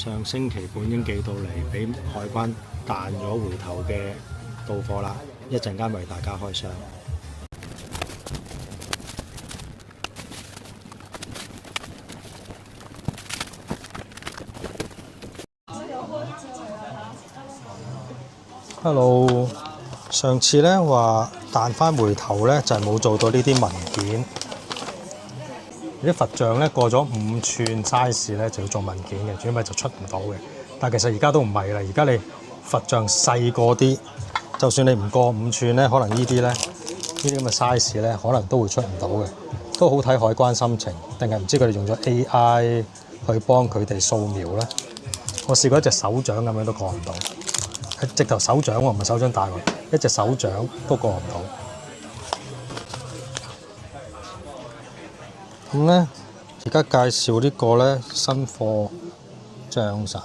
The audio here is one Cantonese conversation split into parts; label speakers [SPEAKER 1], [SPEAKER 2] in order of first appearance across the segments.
[SPEAKER 1] 上星期本應寄到嚟，俾海關彈咗回頭嘅到貨啦，一陣間為大家開箱。Hello， 上次呢話彈翻回頭呢，就係冇做到呢啲文件。啲佛像咧過咗5寸 size 咧就要做文件嘅，主要咪就出唔到嘅。但其實而家都唔係啦，而家你佛像細個啲，就算你唔過5寸咧，可能呢啲咁嘅 size 咧，可能都會出唔到嘅。都好睇海關心情，定係唔知佢哋用咗 AI 去幫佢哋掃描咧？我試過一隻手掌咁樣都過唔到，係直頭手掌喎，唔係手掌大喎，一隻手掌都過唔到。咁咧，而家介紹呢個咧新貨象神。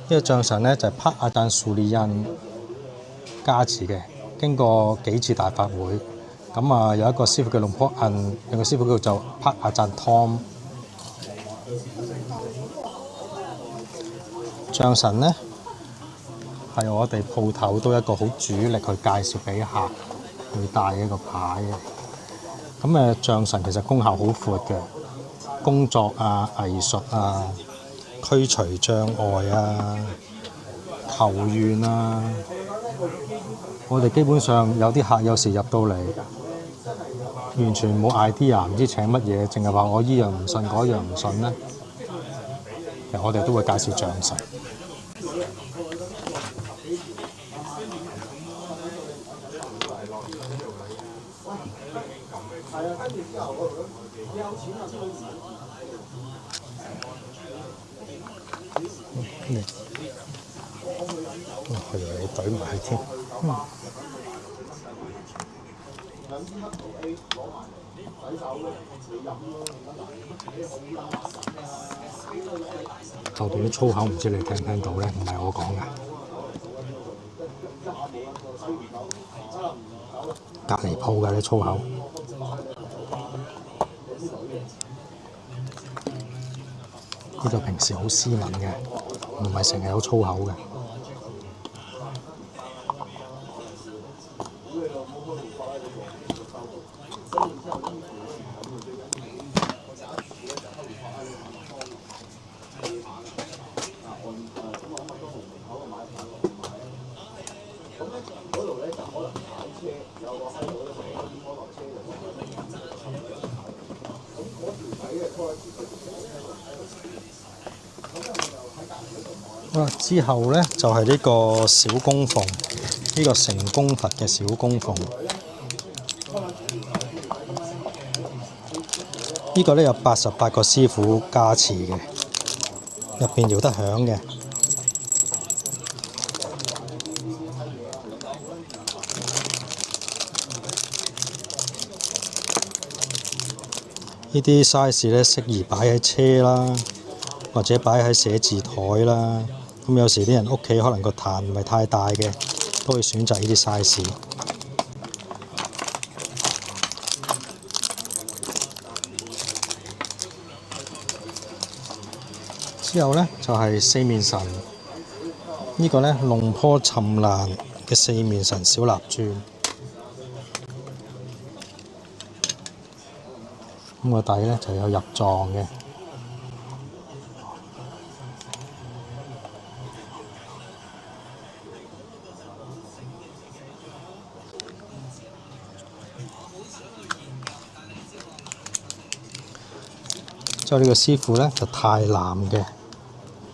[SPEAKER 1] 呢個象神咧就係帕阿贊蘇利恩加持嘅，經過幾次大法會，咁啊有一個師傅叫龍坡銀，有個師傅叫做帕阿贊 Tom。象神咧係我哋鋪頭都一個好主力去介紹俾客去戴嘅一個牌嘅。咁象神其實功效好闊嘅，工作啊、藝術啊、驅除障礙啊、求願啊，我哋基本上有啲客有時入到嚟，完全冇 idea， 唔知請乜嘢，淨係話我依樣唔信，嗰樣唔信咧，其實我哋都會介紹象神。佢以為你懟埋去添。就段啲粗口，唔知你聽唔聽到咧？唔係我講嘅，隔離鋪嘅啲粗口。呢度平時好斯文嘅，唔係成日有粗口嘅。好啦，之後咧就係呢個小供奉，呢個成功佛嘅小供奉。呢個咧有88個師傅加持嘅，入邊搖得響嘅。呢啲 size 咧適宜擺喺車啦，或者擺喺寫字台啦。咁有時啲人屋企可能個壇唔係太大嘅，都會選擇呢啲 size。之後咧就係四面神，呢個咧龍坡沉蘭嘅四面神小立尊。咁個底咧就有入藏嘅。之後呢個師傅咧就太南嘅，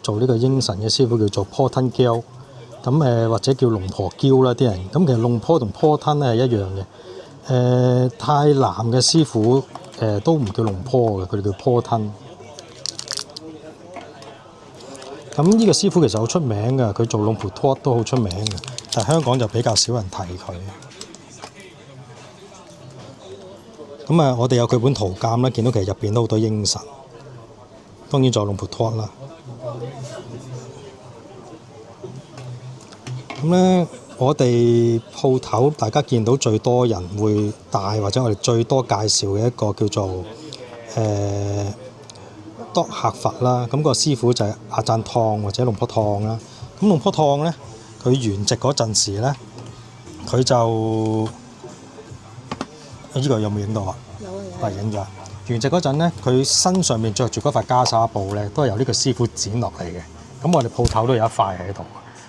[SPEAKER 1] 做呢個應神嘅師傅叫做坡吞嬌，咁或者叫龍婆嬌啦啲人。咁其實龍坡同坡吞咧係一樣嘅。太南嘅師傅都唔叫龍坡嘅，佢哋叫坡吞。咁呢個師傅其實好出名㗎，佢做龍婆托都好出名嘅，但係香港就比較少人提佢。咁我哋有佢本圖鑑啦，見到其實入邊都好多應神。當然仲有龍婆托啦。咁咧，我哋鋪頭大家見到最多人會戴，或者我哋最多介紹嘅一個叫做多客佛啦，咁個師傅就係阿贊燙或者龍坡燙啦。咁龍坡燙咧，佢圓寂嗰陣時咧，佢就呢個有冇影到啊？有啊，影咗。圓寂嗰陣咧，佢身上面着住嗰塊袈裟布咧，都係由呢個師傅剪落嚟嘅。咁我哋鋪頭都有一塊喺度。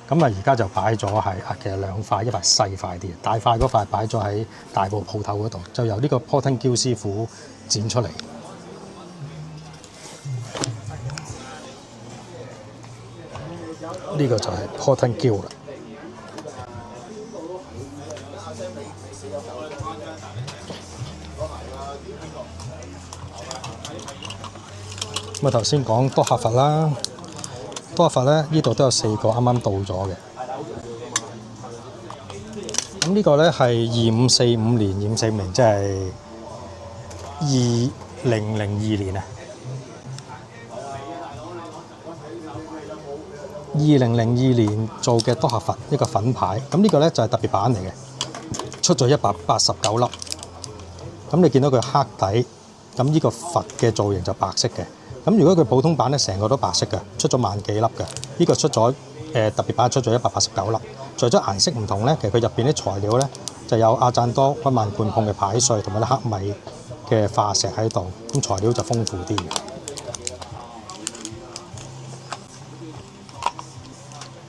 [SPEAKER 1] 咁啊，而家就擺咗係其實兩塊，一塊細塊啲，大塊嗰塊擺咗喺大埔鋪頭嗰度，就由呢個 Potting Gill 師傅剪出嚟。呢個就係 Potting Gill 啦。咁啊，頭先講多客佛啦，多客佛咧，呢度都有4個啱啱到咗嘅。咁呢個咧係2545年，2545年即係2002年啊。2002年做嘅多客佛一個粉牌，咁呢個咧就係特別版嚟嘅，出咗189粒。咁你見到佢黑底，咁呢個佛嘅造型就白色嘅。咁如果佢普通版咧，成個都白色嘅，出咗萬幾粒嘅。呢個出咗特別版出咗189粒。除咗顏色唔同咧，其實佢入邊啲材料咧就有阿贊多1萬半碰嘅牌碎同埋啲黑米嘅化石喺度，咁材料就豐富啲嘅。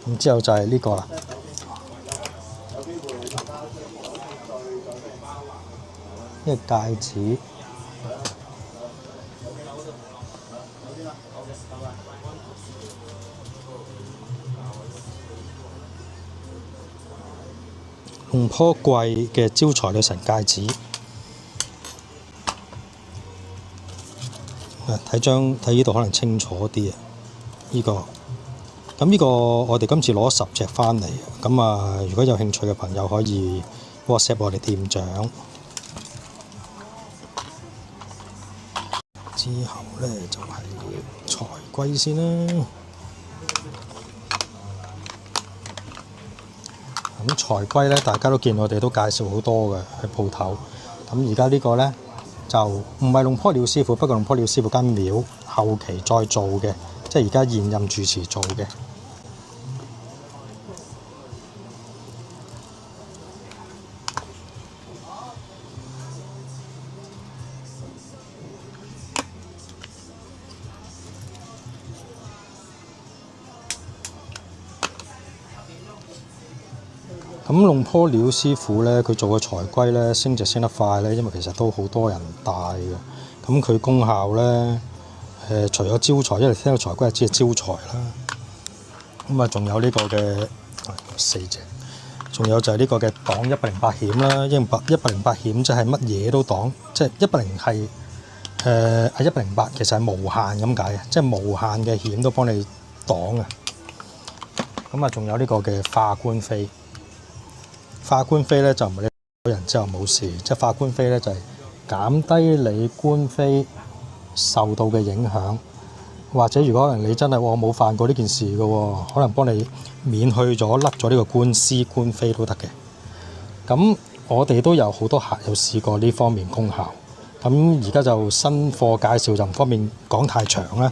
[SPEAKER 1] 咁之後就係呢個啦，呢個戒指。龍坡貴嘅招財女神戒指，睇呢度可能清楚啲啊！呢個咁呢個我哋今次攞10隻翻嚟，咁啊如果有興趣嘅朋友可以 WhatsApp 我哋店長。之後咧就係財龜先啦。咁財龜咧，大家都見我哋都介紹好多嘅喺鋪頭。咁而家呢個咧就唔係龍坡鳥師傅，不過龍坡鳥師傅間廟後期再做嘅，即係而家現任住持做嘅。咁龍坡鳥師傅咧，佢做嘅財龜咧升值升得快咧，因為其實都好多人戴嘅。咁佢功效咧，除咗招財，因為聽到財龜就知係招財啦。咁啊，仲有呢個嘅4隻，仲有就係呢個嘅擋108險啦。因為108險即係乜嘢都擋，即係110係108，其實係無限咁解嘅，即係無限嘅險都幫你擋啊。咁啊，仲有呢個嘅化官飛。化官飛咧就唔係你打人之後冇事，即係化官飛咧就係減低你官非受到嘅影響，或者如果可能你真係我冇犯過呢件事嘅喎，可能幫你免去咗甩咗呢個官司官非都得嘅。咁我哋都有好多客有試過呢方面功效。咁而家就新貨介紹就唔方便講太長啦。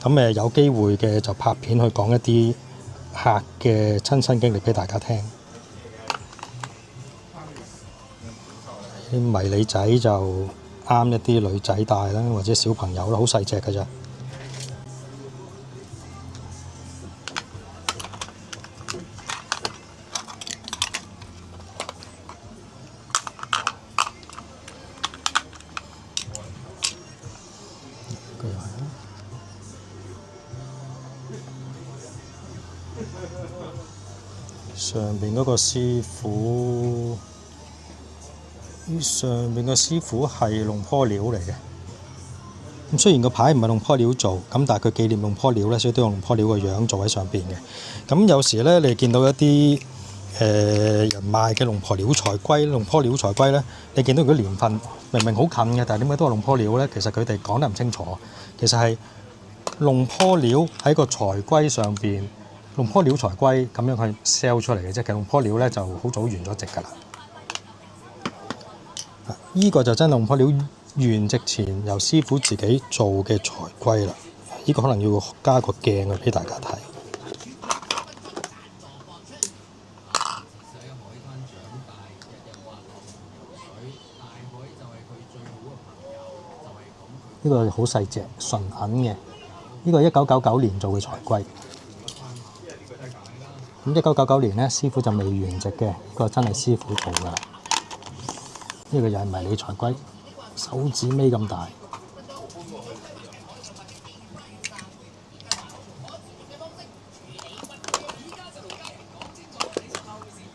[SPEAKER 1] 咁有機會嘅就拍片去講一啲客嘅親身經歷俾大家聽。啲迷你仔就啱一啲女仔戴啦，或者小朋友啦，好細隻㗎咋。上邊嗰個師傅。上面嘅師傅係龍坡鳥嚟嘅，咁雖然個牌唔係龍坡鳥做，咁但係佢紀念龍坡鳥咧，所以都用龍坡鳥個樣做喺上邊嘅。咁有時咧，你見到一啲人賣嘅龍坡鳥財龜咧，你見到佢年份明明好近嘅，但係點解都係龍坡鳥咧？其實佢哋講得唔清楚，其實係龍坡鳥喺個財龜上邊，龍坡鳥財龜咁樣去 sell 出嚟嘅啫。其實龍坡鳥咧就好早完咗籍㗎啦。呢個就真係龍坡鳥圓寂前由師傅自己做嘅財龜啦。呢個可能要加個鏡俾大家睇。呢個好細隻，純銀嘅。呢個1999年做嘅財龜。咁1999年咧，師傅就未完值嘅，呢個真係師傅做㗎。呢個又係迷你財龜，手指尾咁大。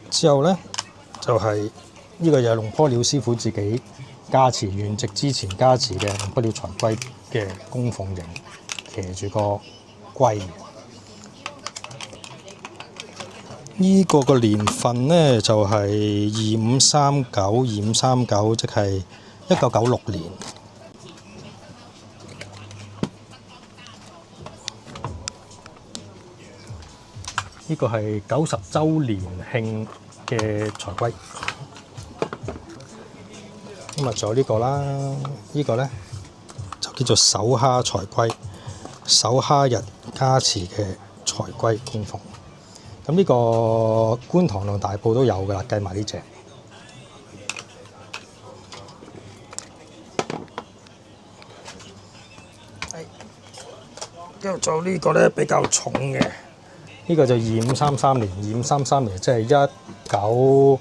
[SPEAKER 1] 之後咧就係呢個又係龍坡鳥師傅自己加持完值之前加持嘅龍坡鳥財龜嘅供奉形，騎住個龜。呢個個年份咧就係2539，即係1996年。呢個係90週年慶嘅財龜。咁啊，仲有呢個啦，呢個咧就叫做手蝦財龜，手蝦日加持嘅財龜供奉。咁呢個觀塘同大埔都有㗎啦，計埋呢隻。跟住仲有呢個咧比較重嘅，呢個就2533年，2533年即係1990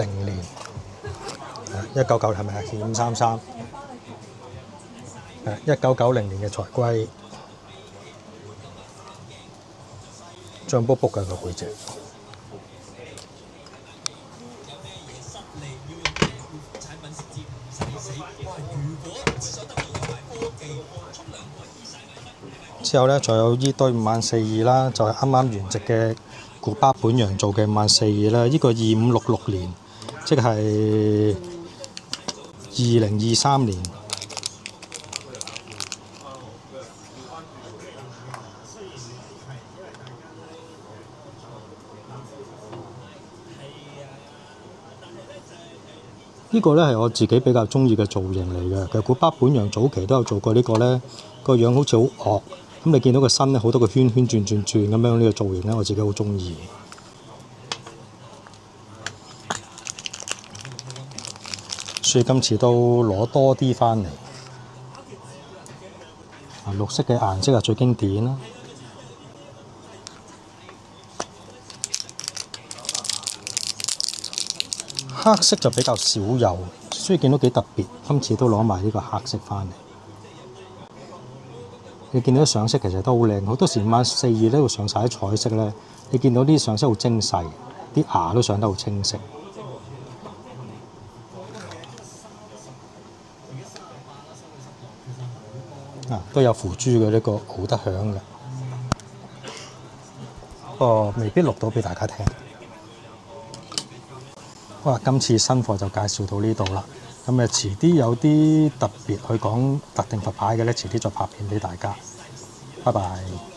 [SPEAKER 1] 年，1990係咪啊？2533。1990年嘅財龜，脹卜卜嘅個背脊。之後咧，仲有呢堆54,200啦，就係啱啱完值嘅古巴本洋做嘅54,200啦。呢個2566年，即係2023年。呢個咧係我自己比較中意嘅造型嚟嘅。其實古巴本洋早期都有做過呢個咧，個樣好似好惡。咁你見到個身咧好多個圈圈轉咁樣，呢個造型咧我自己好中意。所以今次都攞多啲翻嚟。綠色嘅顏色係最經典啦。黑色就比較少有，所以見到幾特別。今次都攞埋呢個黑色翻嚟。你見到啲上色其實都好靚，好多時54,200咧會上晒啲彩色咧。你見到啲上色好精細，啲牙都上得好清晰。都有附珠嘅呢個好得響嘅，不過未必錄到俾大家聽。好啦，今次新貨就介紹到呢度啦。咁遲啲有啲特別去講特定佛牌嘅咧，遲啲再拍片俾大家。拜拜。